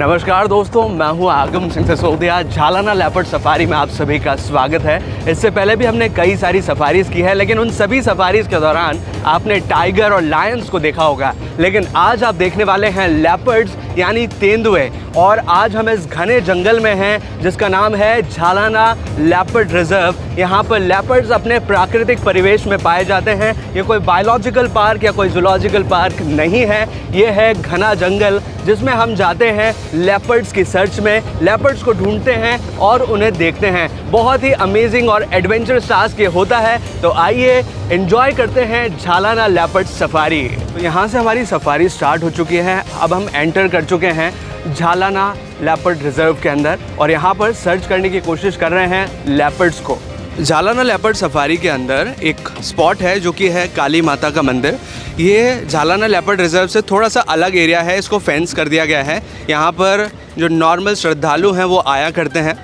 नमस्कार दोस्तों, मैं हूं आगम सिंह सिसोदिया। झालाना लेपर्ड सफारी में आप सभी का स्वागत है। इससे पहले भी हमने कई सारी सफारीज़ की है, लेकिन उन सभी सफारीज़ के दौरान आपने टाइगर और लायंस को देखा होगा, लेकिन आज आप देखने वाले हैं लेपर्ड्स यानी तेंदुए। और आज हम इस घने जंगल में हैं जिसका नाम है झालाना लेपर्ड रिजर्व। यहाँ पर लेपर्ड्स अपने प्राकृतिक परिवेश में पाए जाते हैं। ये कोई बायोलॉजिकल पार्क या कोई जूलॉजिकल पार्क नहीं है, ये है घना जंगल जिसमें हम जाते हैं लेपर्ड्स की सर्च में, लेपर्ड्स को ढूंढते हैं और उन्हें देखते हैं। बहुत ही अमेजिंग और एडवेंचरस टास्क ये होता है। तो आइए एंजॉय करते हैं झालाना लेपर्ड सफारी। तो यहाँ से हमारी सफारी स्टार्ट हो चुकी है। अब हम एंटर कर चुके हैं झालाना लेपर्ड रिजर्व के अंदर और यहाँ पर सर्च करने की कोशिश कर रहे हैं लेपर्ड्स को। झालाना लेपर्ड सफारी के अंदर एक स्पॉट है जो कि है काली माता का मंदिर। ये झालाना लेपर्ड रिजर्व से थोड़ा सा अलग एरिया है, इसको फेंस कर दिया गया है। यहाँ पर जो नॉर्मल श्रद्धालु हैं वो आया करते हैं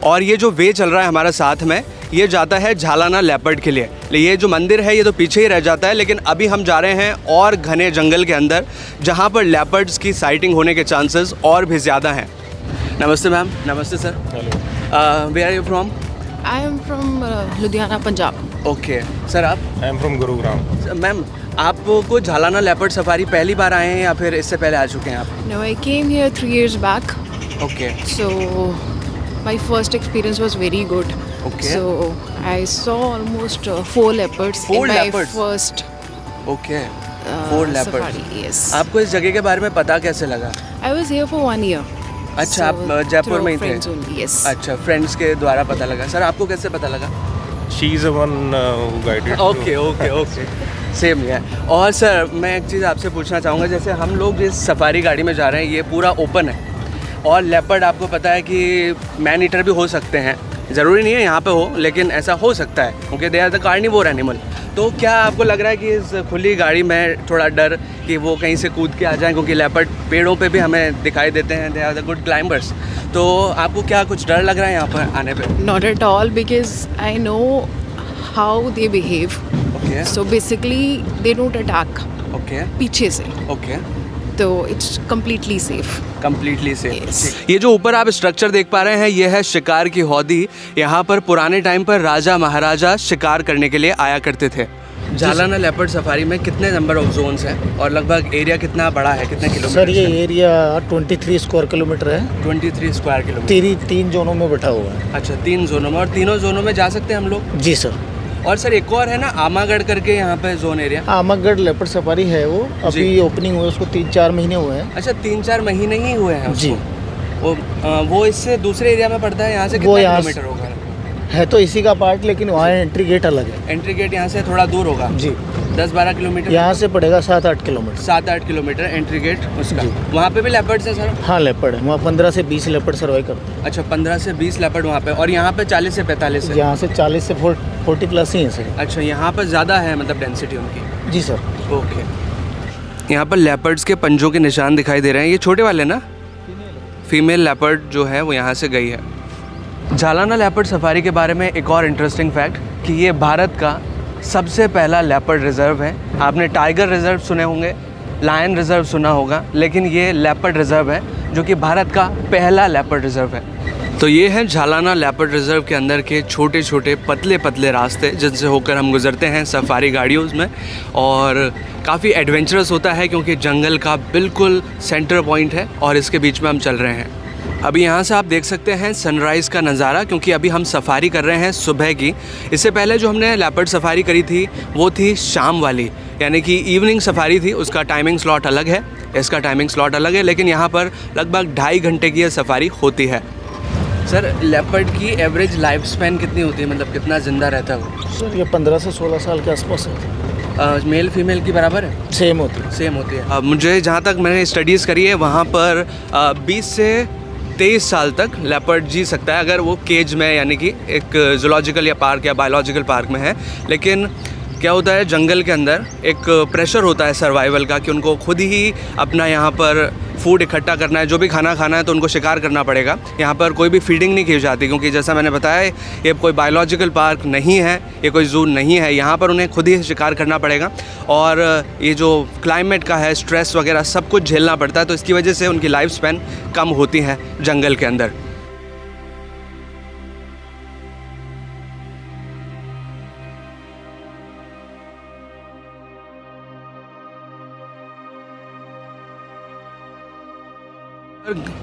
और ये जो वे चल रहा है हमारा साथ में, ये जाता है झालाना लेपर्ड के लिए। ये जो मंदिर है ये तो पीछे ही रह जाता है, लेकिन अभी हम जा रहे हैं और घने जंगल के अंदर जहाँ पर लेपर्ड्स की साइटिंग होने के चांसेस और भी ज़्यादा हैं। नमस्ते मैम। नमस्ते sir. Hello. Where are you from? I am from Ludhiana, Punjab. Okay sir, आप? I am from Gurugram. Ma'am, आपको झालाना लेपर्ड सफारी पहली बार आए हैं या फिर इससे पहले आ चुके हैं आप? No, I came here 3 years back. Okay. So my first experience was very good. Okay. So I saw almost 4 leopards 4 in my leopards? first okay. 4 leopard. safari. Yes. आपको इस जगह के बारे में पता कैसे लगा? I was here for 1 year. अच्छा, आप So, जयपुर में ही through friends थे? only, yes. अच्छा, फ्रेंड्स के द्वारा पता लगा। सर, आपको कैसे पता लगा? She is the one who guided. Okay okay okay, same है। और सर, मैं एक चीज़ आपसे पूछना चाहूँगा, जैसे हम लोग जिस सफारी गाड़ी में जा रहे हैं ये पूरा ओपन है और लेपर्ड आपको पता है कि मैन ईटर भी हो सकते हैं, ज़रूरी नहीं है यहाँ पे हो, लेकिन ऐसा हो सकता है क्योंकि they are the carnivore animal. तो क्या आपको लग रहा है कि इस खुली गाड़ी में थोड़ा डर कि वो कहीं से कूद के आ जाएं, क्योंकि लेपर्ड पेड़ों पे भी हमें दिखाई देते हैं, they are the good climbers. तो आपको क्या कुछ डर लग रहा है यहाँ पर आने पे? Not at all, because I know how they behave. Okay So basically they don't attack okay पीछे से, ओके, तो it's completely safe. Completely Yes. Safe. ये जो ऊपर आप स्ट्रक्चर देख पा रहे हैं ये है शिकार की हौदी। यहाँ पर पुराने टाइम पर राजा महाराजा शिकार करने के लिए आया करते थे। झालाना लेपर्ड सफारी में कितने नंबर ऑफ जोन्स हैं और लगभग एरिया कितना बड़ा है, कितने किलोमीटर? सर ये एरिया 23 स्क्वायर किलोमीटर है। 23 स्क्वायर किलोमीटर। तीन जोनों में बैठा हुआ है। अच्छा, 3 जोनों में, और तीनों जोनों में जा सकते हैं हम लोग? जी सर। और सर एक और है ना आमागढ़ करके यहाँ पे zone area? Amagarh leopard safari है, वो अभी ओपनिंग हुए उसको 3-4 महीने हुए हैं। अच्छा, 3-4 महीने ही हुए हैं जी। उसको। वो इससे दूसरे एरिया में पड़ता है, यहाँ से वो कितना यहाँ किलोमीटर होगा? है तो इसी का पार्ट, लेकिन वहाँ एंट्री गेट अलग है। एंट्री गेट यहाँ से थोड़ा दूर होगा? जी। 10-12 किलोमीटर? यहाँ से पड़ेगा 7-8 किलोमीटर। 7-8 किलोमीटर एंट्री गेट उसका। जी। वहाँ पे भी लेपर्ड्स है सर? हाँ लेपर्ड है, वहाँ 15 से 20 लेपर्ड सर्वाइव करते हैं। अच्छा, 15 से 20 लेपर्ड वहाँ पे, और यहाँ पे 40 से 45 है? यहाँ से 40 से 40 प्लस ही है सर। अच्छा, यहाँ पर ज़्यादा है मतलब डेंसिटी उनकी? जी सर। ओके। यहाँ पर लेपर्ड्स के पंजों के निशान दिखाई दे रहे हैं। ये छोटे वाले ना? फीमेल लेपर्ड जो है वो यहाँ से गई है। झालाना लेपर्ड सफारी के बारे में एक और इंटरेस्टिंग फैक्ट कि ये भारत का सबसे पहला लेपर्ड रिजर्व है। आपने टाइगर रिजर्व सुने होंगे, लायन रिजर्व सुना होगा, लेकिन ये लेपर्ड रिजर्व है जो कि भारत का पहला लेपर्ड रिजर्व है। तो ये है झालाना लेपर्ड रिजर्व के अंदर के छोटे छोटे पतले पतले रास्ते जिनसे होकर हम गुजरते हैं सफारी गाड़ियों में, और काफ़ी एडवेंचरस होता है क्योंकि जंगल का बिल्कुल सेंटर पॉइंट है और इसके बीच में हम चल रहे हैं। अभी यहाँ से आप देख सकते हैं सनराइज़ का नज़ारा, क्योंकि अभी हम सफारी कर रहे हैं सुबह की। इससे पहले जो हमने लेपर्ड सफारी करी थी वो थी शाम वाली, यानी कि इवनिंग सफारी थी। उसका टाइमिंग स्लॉट अलग है, इसका टाइमिंग स्लॉट अलग है, लेकिन यहाँ पर लगभग 2.5 घंटे की यह सफारी होती है। सर, लेपर्ड की एवरेज लाइफ स्पैन कितनी होती है, मतलब कितना ज़िंदा रहता है वो? सर ये 15 से 16 साल के आसपास है। मेल फीमेल की बराबर है? सेम होती है। सेम होती है। मुझे जहाँ तक मैंने स्टडीज़ करी है वहाँ पर 20 से 23 साल तक लेपर्ड जी सकता है अगर वो केज में, यानी कि एक जूलॉजिकल या पार्क या बायोलॉजिकल पार्क में है। लेकिन क्या होता है जंगल के अंदर एक प्रेशर होता है सर्वाइवल का कि उनको खुद ही अपना यहाँ पर फूड इकट्ठा करना है, जो भी खाना खाना है तो उनको शिकार करना पड़ेगा। यहाँ पर कोई भी फीडिंग नहीं की जाती क्योंकि जैसा मैंने बताया ये कोई बायोलॉजिकल पार्क नहीं है, ये कोई जू नहीं है। यहाँ पर उन्हें खुद ही शिकार करना पड़ेगा और ये जो क्लाइमेट का है स्ट्रेस वगैरह सब कुछ झेलना पड़ता है, तो इसकी वजह से उनकी लाइफ स्पैन कम होती है जंगल के अंदर।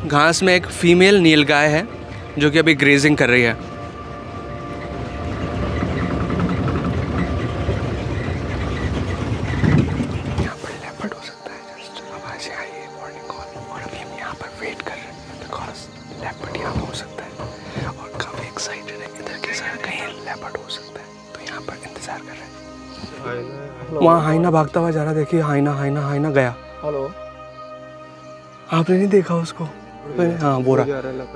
घास में एक फीमेल नीलगाय है जो कि अभी ग्रेजिंग कर रही है। यहाँ पर लेपर्ड हो सकता है, जस्ट आवाज़ आई है वार्निंग कॉल, और अभी हम यहाँ पर वेट कर रहे हैं बिकॉज लेपर्ड यहाँ पर हो सकता है और काफ़ी एक्साइटेड है। इधर के साथ कहीं लेपर्ड हो सकता है तो यहाँ पर इंतज़ार कर रहे हैं। वहाँ हाइना भागता हुआ जा रहा, देखिए हाइना हाइना हाइना गया। हेलो, आपने नहीं देखा उसको? हाँ बोरा,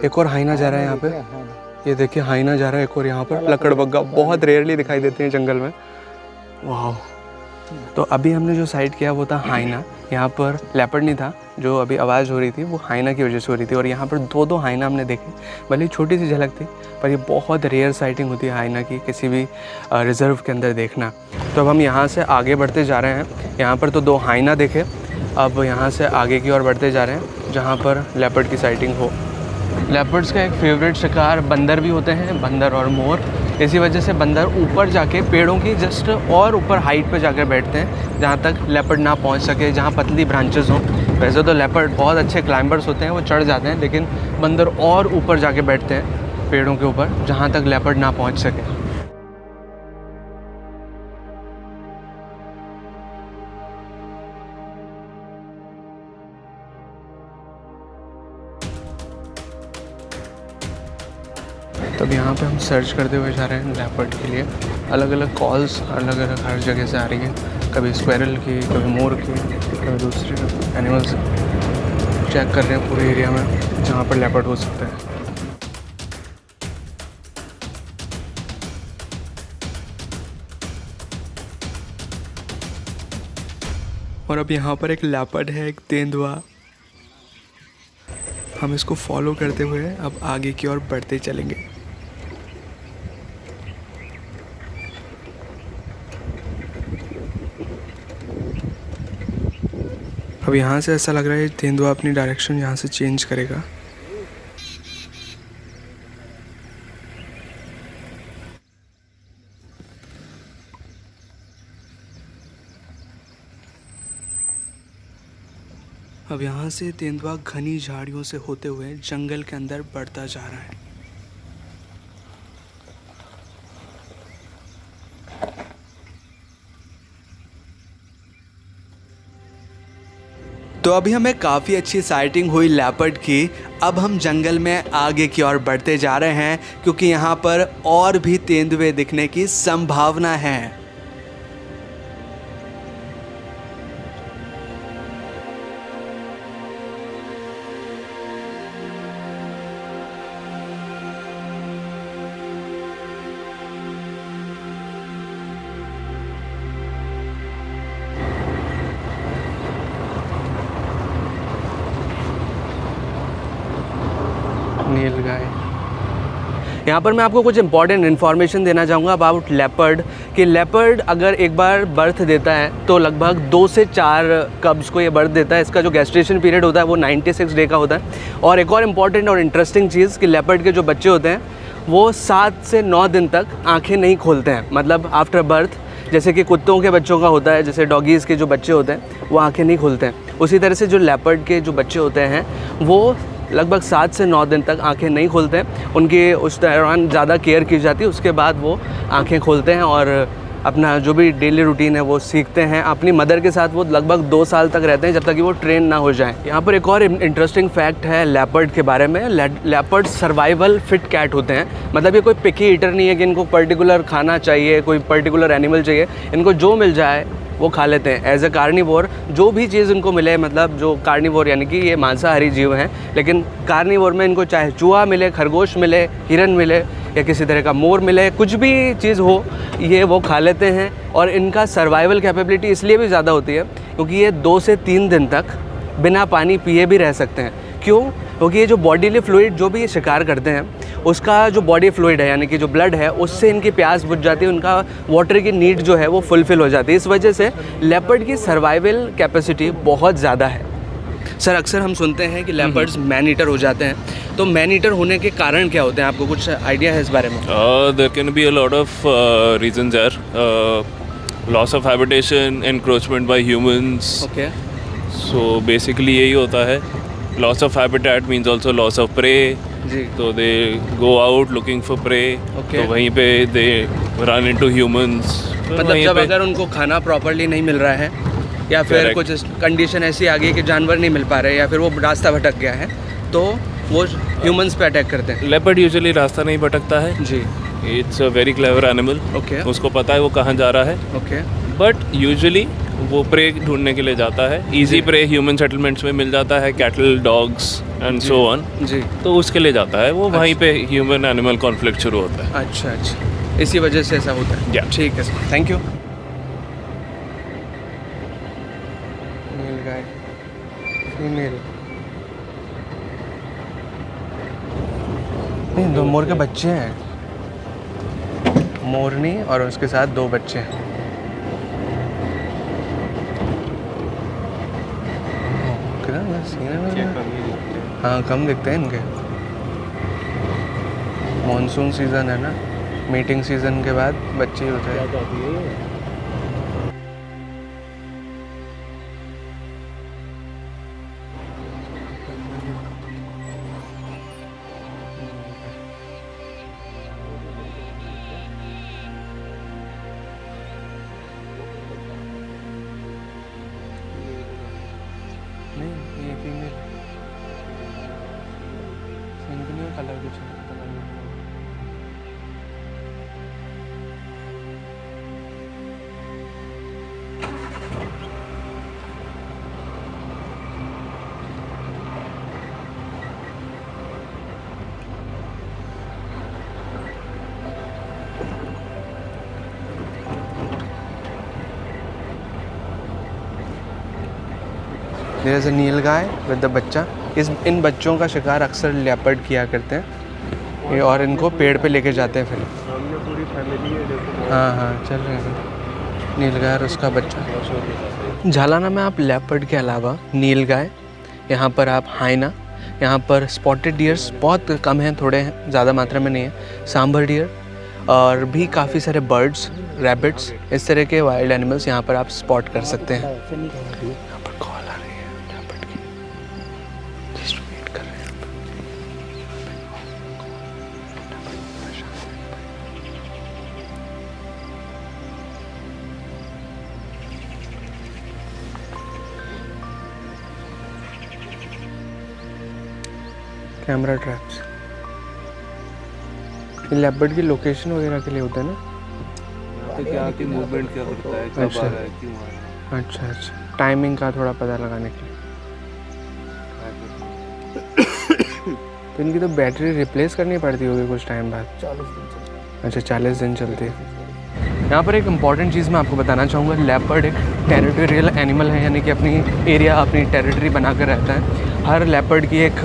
एक और हाइना जा रहा है यहाँ पे, ये देखिए हाइना जा रहा है एक और यहाँ पर। लकड़बग्गा बहुत रेयरली दिखाई देते हैं जंगल में। वाह, तो अभी हमने जो साइड किया वो था हाइना। यहाँ पर लेपर्ड नहीं था, जो अभी आवाज़ हो रही थी वो हाइना की वजह से हो रही थी। और यहाँ पर दो हाइना हमने देखे, भले छोटी सी झलक थी पर ये बहुत रेयर साइटिंग होती है हाइना की किसी भी रिजर्व के अंदर देखना। तो अब हम यहाँ से आगे बढ़ते जा रहे हैं। यहाँ पर तो 2 हाइना देखे, अब यहाँ से आगे की ओर बढ़ते जा रहे हैं जहाँ पर लेपर्ड की साइटिंग हो। लेपर्ड्स का एक फेवरेट शिकार बंदर भी होते हैं, बंदर और मोर। इसी वजह से बंदर ऊपर जाके पेड़ों की जस्ट और ऊपर हाइट पे जाकर बैठते हैं जहाँ तक लेपर्ड ना पहुँच सके, जहाँ पतली ब्रांचेस हों। वैसे तो लेपर्ड बहुत अच्छे क्लाइंबर्स होते हैं, वो चढ़ जाते हैं, लेकिन बंदर और ऊपर जाके बैठते हैं पेड़ों के ऊपर जहाँ तक लेपर्ड ना पहुँच सके। तो अब यहाँ पे हम सर्च करते हुए जा रहे हैं लेपर्ड के लिए। अलग अलग कॉल्स अलग अलग हर जगह से आ रही है, कभी स्क्वायरल की, कभी मोर की, कभी दूसरे एनिमल्स। चेक कर रहे हैं पूरे एरिया में जहाँ पर लेपर्ड हो सकता है। और अब यहाँ पर एक लेपर्ड है, एक तेंदुआ। हम इसको फॉलो करते हुए अब आगे की ओर बढ़ते चलेंगे। अब यहाँ से ऐसा लग रहा है तेंदुआ अपनी डायरेक्शन यहाँ से चेंज करेगा। अब यहाँ से तेंदुआ घनी झाड़ियों से होते हुए जंगल के अंदर बढ़ता जा रहा है। तो अभी हमें काफ़ी अच्छी साइटिंग हुई लेपर्ड की। अब हम जंगल में आगे की ओर बढ़ते जा रहे हैं क्योंकि यहाँ पर और भी तेंदुए दिखने की संभावना है। नीलगाय। यहाँ पर मैं आपको कुछ इंपॉर्टेंट इन्फॉर्मेशन देना चाहूँगा अबाउट लेपर्ड कि लेपर्ड अगर एक बार बर्थ देता है तो लगभग 2 से 4 कब्स को ये बर्थ देता है। इसका जो गेस्टेशन पीरियड होता है वो 96 डे का होता है। और एक और इम्पॉर्टेंट और इंटरेस्टिंग चीज़ कि लेपर्ड के जो बच्चे होते हैं वो 7 से 9 दिन तक आँखें नहीं खोलते हैं, मतलब आफ्टर बर्थ। जैसे कि कुत्तों के बच्चों का होता है, जैसे डॉगीज़ के जो बच्चे होते हैं वो आँखें नहीं खोलते हैं, उसी तरह से जो लेपर्ड के जो बच्चे होते हैं वो लगभग 7 से 9 दिन तक आंखें नहीं खोलते हैं। उनकी उस दौरान ज़्यादा केयर की जाती है, उसके बाद वो आंखें खोलते हैं और अपना जो भी डेली रूटीन है वो सीखते हैं। अपनी मदर के साथ वो लगभग 2 साल तक रहते हैं जब तक कि वो ट्रेन ना हो जाएं। यहाँ पर एक और इंटरेस्टिंग फैक्ट है लेपर्ड के बारे में। लेपर्ड सर्वाइवल फिट कैट होते हैं, मतलब ये कोई पिकी ईटर नहीं है कि इनको पर्टिकुलर खाना चाहिए, कोई पर्टिकुलर एनिमल चाहिए, इनको जो मिल जाए वो खा लेते हैं। एज ए कार्निवोर जो भी चीज़ इनको मिले, मतलब जो कार्निवोर यानी कि ये मांसाहारी जीव हैं, लेकिन कार्निवोर में इनको चाहे चूहा मिले, खरगोश मिले, हिरन मिले, या किसी तरह का मोर मिले, कुछ भी चीज़ हो ये वो खा लेते हैं। और इनका सर्वाइवल कैपेबिलिटी इसलिए भी ज़्यादा होती है क्योंकि ये 2 से 3 दिन तक बिना पानी पिए भी रह सकते हैं। क्यों? क्योंकि ये जो बॉडीली फ्लूइड जो भी ये शिकार करते हैं उसका जो बॉडी फ्लूइड है यानी कि जो ब्लड है उससे इनकी प्यास बुझ जाती है, उनका वाटर की नीड जो है वो फुलफ़िल हो जाती है। इस वजह से लेपर्ड की सर्वाइवल कैपेसिटी बहुत ज़्यादा है। सर अक्सर हम सुनते हैं कि लेपर्ड्स मैन ईटर हो जाते हैं, तो मैन ईटर होने के कारण क्या होते हैं? आपको कुछ आइडिया है इस बारे में? There can be a lot of reasons there. Loss of habitation, encroachment by humans. Okay So basically यही होता है. Loss of habitat means also loss of prey. जी तो they go out looking for prey. Okay. तो वहीं पे they run into humans. फिर मतलब वहीं जब पे- अगर उनको खाना प्रॉपरली नहीं मिल रहा है या फिर Correct. कुछ कंडीशन ऐसी आ गई कि जानवर नहीं मिल पा रहे या फिर वो रास्ता भटक गया है तो वो ह्यूमंस पे अटैक करते हैं। Leopard usually रास्ता नहीं भटकता है. जी It's a very clever animal. Okay उसको पता है वो कहाँ जा रहा है. ओके बट यूजुअली वो प्रे ढूंढने के लिए जाता है. इजी प्रे ह्यूमन सेटलमेंट्स में मिल जाता है, cattle, dogs and so on. जी तो उसके लिए जाता है वो. वहीं पे ह्यूमन एनिमल कॉन्फ्लिक्ट शुरू होता है. अच्छा अच्छा, इसी वजह से ऐसा होता है। Yeah. ठीक है sir, thank you. Nilgai female, नहीं दो मोर के बच्चे हैं, मोरनी और उसके साथ 2 बच्चे हैं। कितना सीन है ना? हाँ कम दिखते हैं इनके। मॉनसून सीज़न है ना, मीटिंग सीज़न के बाद बच्चे ही होते हैं। नहीं ये फीमेल सिंगल कलर कुछ है। There is a nilgai with the baccha. इन बच्चों का शिकार अक्सर लेपर्ड किया करते हैं ये, और इनको पेड़ पे लेके जाते हैं फिर। पूरी फैमिली है देखो। हाँ हाँ चल रहे हैं नील गाय और उसका बच्चा। झालाना में आप लेपर्ड के अलावा नील गाय, यहाँ पर आप हाइना, यहाँ पर स्पॉटेड डियर्स बहुत कम हैं, थोड़े हैं, ज़्यादा मात्रा में नहीं है, सांभर डियर और भी काफ़ी सारे बर्ड्स, रैबिट्स, इस तरह के वाइल्ड एनिमल्स यहाँ पर आप स्पॉट कर सकते हैं। यहाँ पर कॉल आ रही है लेपर्ड की, जस्ट वेट कर रहे हैं। कैमरा ट्रैप्स लेपर्ड की लोकेशन वगैरह के लिए होता है ना। क्या की मूवमेंट क्या करता है, कब अच्छा। आ रहा है, क्यों आ रहा है। अच्छा टाइमिंग का थोड़ा पता लगाने के लिए। तो इनकी तो बैटरी रिप्लेस करनी पड़ती होगी कुछ टाइम बाद। 40 दिन से। अच्छा 40 दिन चलती है। यहाँ पर एक इम्पॉर्टेंट चीज़ मैं आपको बताना चाहूँगा, लेपर्ड एक टेरिटोरियल एनिमल है, यानी कि अपनी एरिया, अपनी टेरिटरी बनाकर रहता है। हर लेपर्ड की एक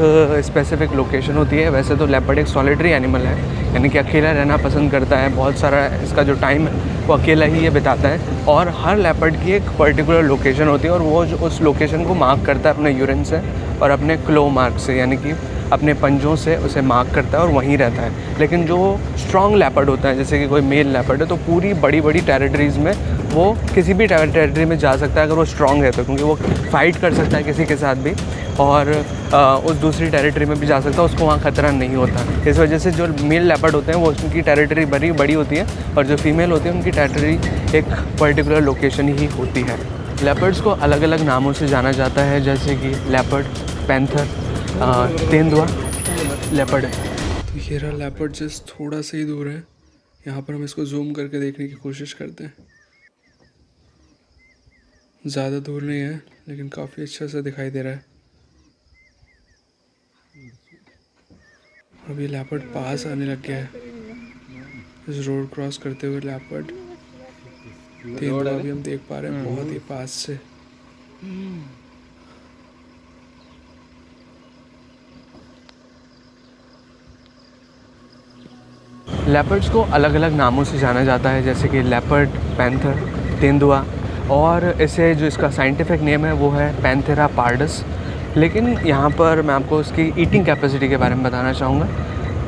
स्पेसिफिक लोकेशन होती है। वैसे तो लेपर्ड एक सॉलिटरी एनिमल है, यानी कि अकेला रहना पसंद करता है, बहुत सारा इसका जो टाइम है वो अकेला ही ये बिताता है। और हर लेपर्ड की एक पर्टिकुलर लोकेशन होती है और वो उस लोकेशन को मार्क करता है अपने यूरिन से और अपने क्लो मार्क से, यानी कि अपने पंजों से उसे मार्क करता है और वहीं रहता है। लेकिन जो स्ट्रॉन्ग लेपर्ड होता है, जैसे कि कोई मेल लेपर्ड है, तो पूरी बड़ी बड़ी टेरिटरीज़ में वो किसी भी टेरिटरी में जा सकता है अगर वो स्ट्रॉन्ग है तो, क्योंकि वो फाइट कर सकता है किसी के साथ भी और उस दूसरी टेरिटरी में भी जा सकता है, उसको वहाँ खतरा नहीं होता। इस वजह से जो मेल लेपर्ड होते हैं वो उनकी टेरिटरी बड़ी होती है और जो फीमेल होती है उनकी टेरिटरी एक पर्टिकुलर लोकेशन ही होती है। लेपर्ड्स को अलग अलग नामों से जाना जाता है, जैसे कि लेपर्ड, पैंथर, तेंदुआ, लेपर्ड। तो ये रहा लेपर्ड, जस्ट थोड़ा सा ही दूर है। यहाँ पर हम इसको जूम करके देखने की कोशिश करते हैं। ज़्यादा दूर नहीं है लेकिन काफ़ी अच्छा सा दिखाई दे रहा है। अब ये लेपर्ड पास आने लग गया है। इस रोड क्रॉस करते हुए लेपर्ड तेंदुआ भी हम देख पा रहे हैं बहुत ही पास से। लेपर्ड्स को अलग अलग नामों से जाना जाता है, जैसे कि लेपर्ड, पैंथर, तेंदुआ, और इसे जो इसका साइंटिफिक नेम है वो है पैंथेरा पार्डस। लेकिन यहाँ पर मैं आपको उसकी ईटिंग कैपेसिटी के बारे में बताना चाहूँगा।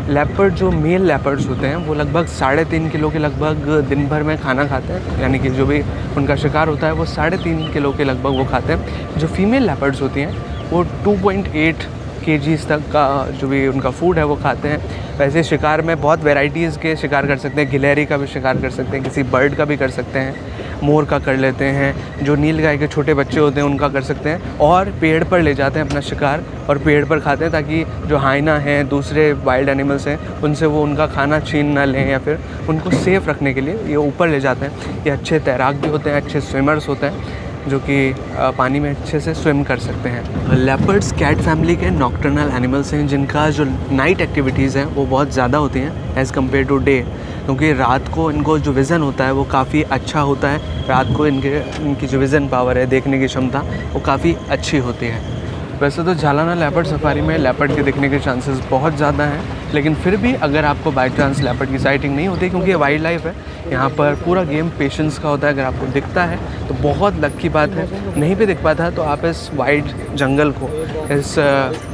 लेपर्ड जो मेल लेपर्ड्स होते हैं वो लगभग 3.5 किलो के लगभग दिन भर में खाना खाते हैं, यानी कि जो भी उनका शिकार होता है वो 3.5 किलो के लगभग वो खाते हैं। जो फीमेल लेपर्ड्स होती हैं वो 2.8 kgs तक का जो भी उनका फूड है वो खाते हैं। वैसे शिकार में बहुत वैराइटीज़ के शिकार कर सकते हैं, गिलहरी का भी शिकार कर सकते हैं, किसी बर्ड का भी कर सकते हैं, मोर का कर लेते हैं, जो नील गाय के छोटे बच्चे होते हैं उनका कर सकते हैं, और पेड़ पर ले जाते हैं अपना शिकार और पेड़ पर खाते हैं ताकि जो हाइना हैं, दूसरे वाइल्ड एनिमल्स हैं, उनसे वो उनका खाना छीन ना लें, या फिर उनको सेफ़ रखने के लिए ये ऊपर ले जाते हैं। ये अच्छे तैराक भी होते हैं, अच्छे स्विमर्स होते हैं जो कि पानी में अच्छे से स्विम कर सकते हैं। लेपर्ड्स कैट फैमिली के नॉक्टर्नल एनिमल्स हैं जिनका जो नाइट एक्टिविटीज़ हैं वो बहुत ज़्यादा होती हैं एज़ कम्पेयर टू डे, क्योंकि रात को इनको जो विज़न होता है वो काफ़ी अच्छा होता है। रात को इनकी जो विज़न पावर है, देखने की क्षमता, वो काफ़ी अच्छी होती है। वैसे तो झालाना लेपर्ड सफारी में लेपर्ड के दिखने के चांसेस बहुत ज़्यादा हैं, लेकिन फिर भी अगर आपको बाई चांस लेपर्ड की साइटिंग नहीं होती, क्योंकि ये वाइल्ड लाइफ है, यहाँ पर पूरा गेम पेशेंस का होता है। अगर आपको दिखता है तो बहुत लक की बात है, नहीं भी दिख पाता तो आप इस वाइड जंगल को, इस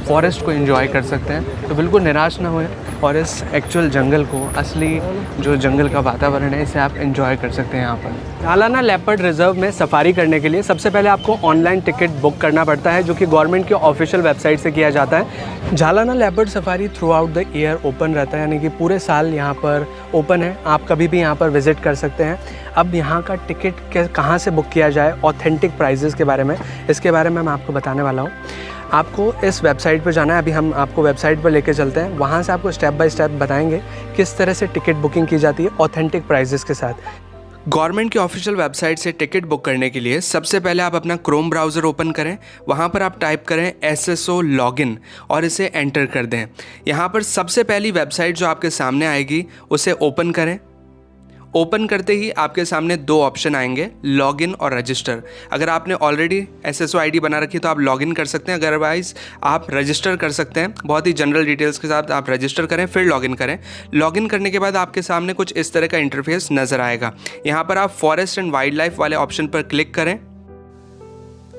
फॉरेस्ट को एंजॉय कर सकते हैं। तो बिल्कुल निराश ना होएं और इस एक्चुअल जंगल को, असली जो जंगल का वातावरण है, इसे आप एंजॉय कर सकते हैं यहाँ पर। झालाना लेपर्ड रिजर्व में सफारी करने के लिए सबसे पहले आपको ऑनलाइन टिकट बुक करना पड़ता है, जो कि गवर्नमेंट के ऑफिशियल वेबसाइट से किया जाता है। Jhalana leopard safari through out the year open रहता है, यानी कि पूरे साल यहाँ पर ओपन है, आप कभी भी यहाँ पर विज़िट कर सकते हैं। अब यहाँ का टिकट कहाँ से बुक किया जाए, ऑथेंटिक प्राइजेज़ के बारे में, इसके बारे में मैं आपको बताने वाला हूँ। आपको इस वेबसाइट पर जाना है, अभी हम आपको वेबसाइट पर लेके चलते हैं, वहाँ से आपको स्टेप बाय स्टेप बताएंगे किस तरह से टिकट बुकिंग की जाती है ऑथेंटिक प्राइजेज़ के साथ। गवर्नमेंट की ऑफिशियल वेबसाइट से टिकट बुक करने के लिए सबसे पहले आप अपना क्रोम ब्राउज़र ओपन करें, वहाँ पर आप टाइप करें SSO लॉगिन और इसे एंटर कर दें। यहाँ पर सबसे पहली वेबसाइट जो आपके सामने आएगी उसे ओपन करें। ओपन करते ही आपके सामने दो ऑप्शन आएंगे, लॉगिन और रजिस्टर। अगर आपने ऑलरेडी SSO ID बना रखी है तो आप लॉगिन कर सकते हैं, अदरवाइज़ आप रजिस्टर कर सकते हैं। बहुत ही जनरल डिटेल्स के साथ आप रजिस्टर करें, फिर लॉगिन करें। लॉगिन करने के बाद आपके सामने कुछ इस तरह का इंटरफेस नज़र आएगा। यहाँ पर आप फॉरेस्ट एंड वाइल्ड लाइफ वाले ऑप्शन पर क्लिक करें।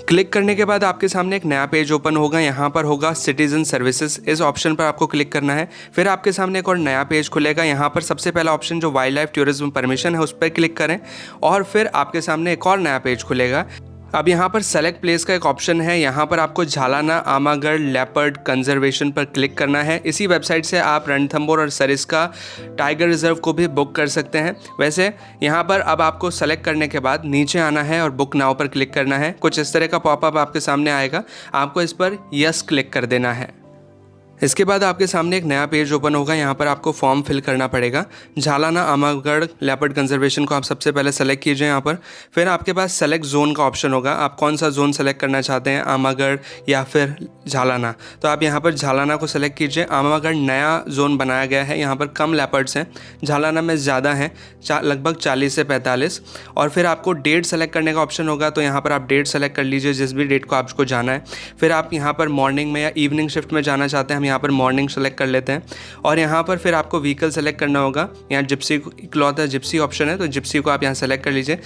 क्लिक करने के बाद आपके सामने एक नया पेज ओपन होगा, यहाँ पर होगा सिटीजन सर्विसेज, इस ऑप्शन पर आपको क्लिक करना है। फिर आपके सामने एक और नया पेज खुलेगा, यहाँ पर सबसे पहला ऑप्शन जो वाइल्ड लाइफ टूरिज्म परमिशन है उस पर क्लिक करें, और फिर आपके सामने एक और नया पेज खुलेगा। अब यहाँ पर सेलेक्ट प्लेस का एक ऑप्शन है, यहाँ पर आपको झालाना आमागढ़ लेपर्ड कंजर्वेशन पर क्लिक करना है। इसी वेबसाइट से आप रणथंभौर और सरिस्का टाइगर रिजर्व को भी बुक कर सकते हैं। वैसे यहाँ पर अब आपको सेलेक्ट करने के बाद नीचे आना है और बुक नाउ पर क्लिक करना है। कुछ इस तरह का पॉपअप आपके सामने आएगा, आपको इस पर यस क्लिक कर देना है। इसके बाद आपके सामने एक नया पेज ओपन होगा, यहाँ पर आपको फॉर्म फिल करना पड़ेगा। झालाना आमागढ़ लेपर्ड कंजर्वेशन को आप सबसे पहले सेलेक्ट कीजिए यहाँ पर। फिर आपके पास सेलेक्ट जोन का ऑप्शन होगा, आप कौन सा जोन सेलेक्ट करना चाहते हैं, आमागढ़ या फिर झालाना। तो आप यहाँ पर झालाना को सेलेक्ट कीजिए। आमागढ़ नया जोन बनाया गया है, यहाँ पर कम लेपर्ड्स हैं, झालाना में ज़्यादा हैं, लगभग 40 से 45। और फिर आपको डेट सेलेक्ट करने का ऑप्शन होगा, तो यहाँ पर आप डेट सेलेक्ट कर लीजिए जिस भी डेट को आपको जाना है। फिर आप यहाँ पर मॉर्निंग में या इवनिंग शिफ्ट में जाना चाहते हैं, यहाँ पर मॉर्निंग सेलेक्ट कर लेते हैं। और यहाँ पर फिर आपको व्हीकल सेलेक्ट करना होगा, यहाँ जिप्सी इकलौता जिप्सी ऑप्शन है, तो जिप्सी को आप यहाँ सेलेक्ट कर लीजिए।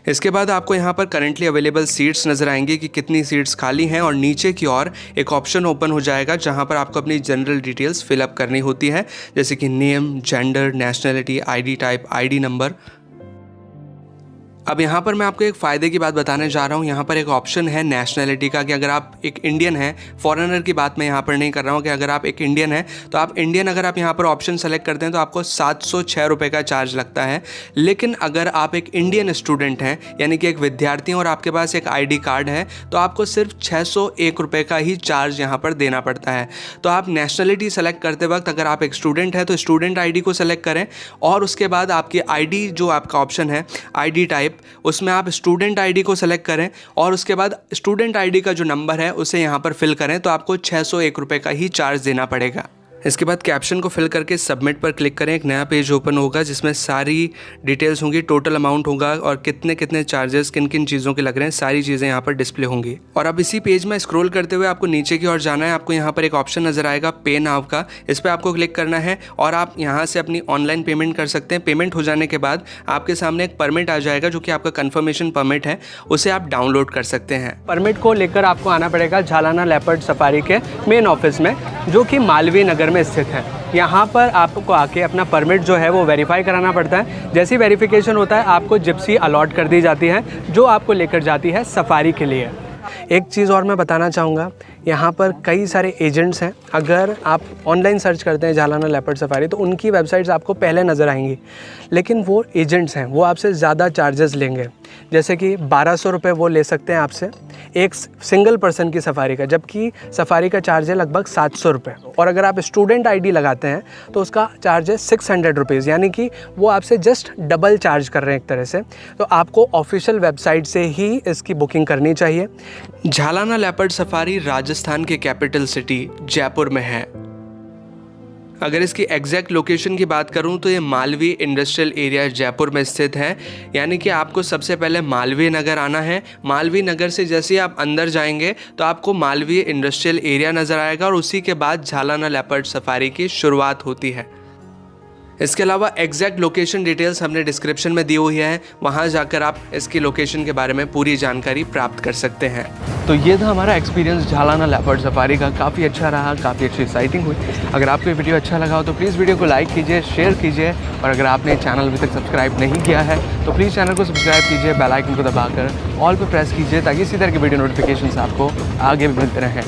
इसके बाद आपको यहाँ पर करंटली अवेलेबल सीट्स नज़र आएंगी कि कितनी सीट्स खाली हैं, और नीचे की ओर एक ऑप्शन ओपन हो जाएगा जहाँ पर आपको अपनी जनरल डिटेल्स फिलअप करनी होती है, जैसे कि name, gender, nationality, ID type, ID number. अब यहाँ पर मैं आपको एक फ़ायदे की बात बताने जा रहा हूँ। यहाँ पर एक ऑप्शन है नेशनलिटी का, कि अगर आप एक इंडियन हैं, फॉरेनर की बात मैं यहाँ पर नहीं कर रहा हूँ, कि अगर आप एक इंडियन हैं तो आप इंडियन अगर आप यहाँ पर ऑप्शन सेलेक्ट करते हैं तो आपको 706 रुपये का चार्ज लगता है। लेकिन अगर आप एक इंडियन स्टूडेंट हैं, यानी कि एक विद्यार्थी हैं, और आपके पास एक ID कार्ड है, तो आपको सिर्फ 601 रुपये का ही चार्ज यहाँ पर देना पड़ता है। तो आप नेशनलिटी सेलेक्ट करते वक्त अगर आप एक स्टूडेंट हैं तो स्टूडेंट ID को सेलेक्ट करें, और उसके बाद आपकी ID जो आपका ऑप्शन है ID टाइप, उसमें आप स्टूडेंट ID को सेलेक्ट करें, और उसके बाद स्टूडेंट ID का जो नंबर है उसे यहाँ पर फिल करें, तो आपको 601 रुपये का ही चार्ज देना पड़ेगा। इसके बाद कैप्शन को फिल करके सबमिट पर क्लिक करें। एक नया पेज ओपन होगा जिसमें सारी डिटेल्स होंगी, टोटल अमाउंट होगा और कितने कितने चार्जेस किन किन चीज़ों के लग रहे हैं, सारी चीज़ें यहाँ पर डिस्प्ले होंगी। और अब इसी पेज में स्क्रॉल करते हुए आपको नीचे की ओर जाना है। आपको यहाँ पर एक ऑप्शन नजर आएगा पे नाउ का, इस पर आपको क्लिक करना है और आप यहाँ से अपनी ऑनलाइन पेमेंट कर सकते हैं। पेमेंट हो जाने के बाद आपके सामने एक परमिट आ जाएगा जो कि आपका कन्फर्मेशन परमिट है, उसे आप डाउनलोड कर सकते हैं। परमिट को लेकर आपको आना पड़ेगा झालाना लेपर्ड सफारी के मेन ऑफिस में, जो कि मालवीय नगर में स्थित है। यहाँ पर आपको आके अपना परमिट जो है वो वेरीफाई कराना पड़ता है। जैसी वेरिफिकेशन होता है आपको जिप्सी अलॉट कर दी जाती है जो आपको लेकर जाती है सफारी के लिए। एक चीज़ और मैं बताना चाहूँगा, यहाँ पर कई सारे एजेंट्स हैं। अगर आप ऑनलाइन सर्च करते हैं झालाना लेपर्ड सफारी तो उनकी वेबसाइट्स आपको पहले नज़र आएंगी, लेकिन वो एजेंट्स हैं, वो आपसे ज़्यादा चार्जेस लेंगे। जैसे कि 1200 रुपये वो ले सकते हैं आपसे एक सिंगल पर्सन की सफारी का, जबकि सफारी का चार्ज है लगभग 700 रुपये। और अगर आप स्टूडेंट आईडी लगाते हैं तो उसका चार्ज है 600 रुपीज़, यानी कि वो आपसे जस्ट डबल चार्ज कर रहे हैं एक तरह से। तो आपको ऑफिशियल वेबसाइट से ही इसकी बुकिंग करनी चाहिए। झालाना लेपर्ड सफारी राजस्थान के कैपिटल सिटी जयपुर में है। अगर इसकी एग्जैक्ट लोकेशन की बात करूं तो ये मालवीय इंडस्ट्रियल एरिया जयपुर में स्थित है, यानी कि आपको सबसे पहले मालवीय नगर आना है। मालवीय नगर से जैसे ही आप अंदर जाएंगे तो आपको मालवीय इंडस्ट्रियल एरिया नज़र आएगा और उसी के बाद झालाना लेपर्ड सफारी की शुरुआत होती है। इसके अलावा एग्जैक्ट लोकेशन डिटेल्स हमने डिस्क्रिप्शन में दी हुई है, वहाँ जाकर आप इसकी लोकेशन के बारे में पूरी जानकारी प्राप्त कर सकते हैं। तो ये था हमारा एक्सपीरियंस झालाना लेपर्ड सफारी का। काफ़ी अच्छा रहा, काफ़ी अच्छी साइटिंग हुई। अगर आपको ये वीडियो अच्छा लगा हो तो प्लीज़ वीडियो को लाइक कीजिए, शेयर कीजिए और अगर आपने चैनल अभी तक सब्सक्राइब नहीं किया है तो प्लीज़ चैनल को सब्सक्राइब कीजिए, बेल आइकन को दबाकर ऑल पर प्रेस कीजिए ताकि इसी तरह की वीडियो नोटिफिकेशन आपको आगे भी मिलते रहें।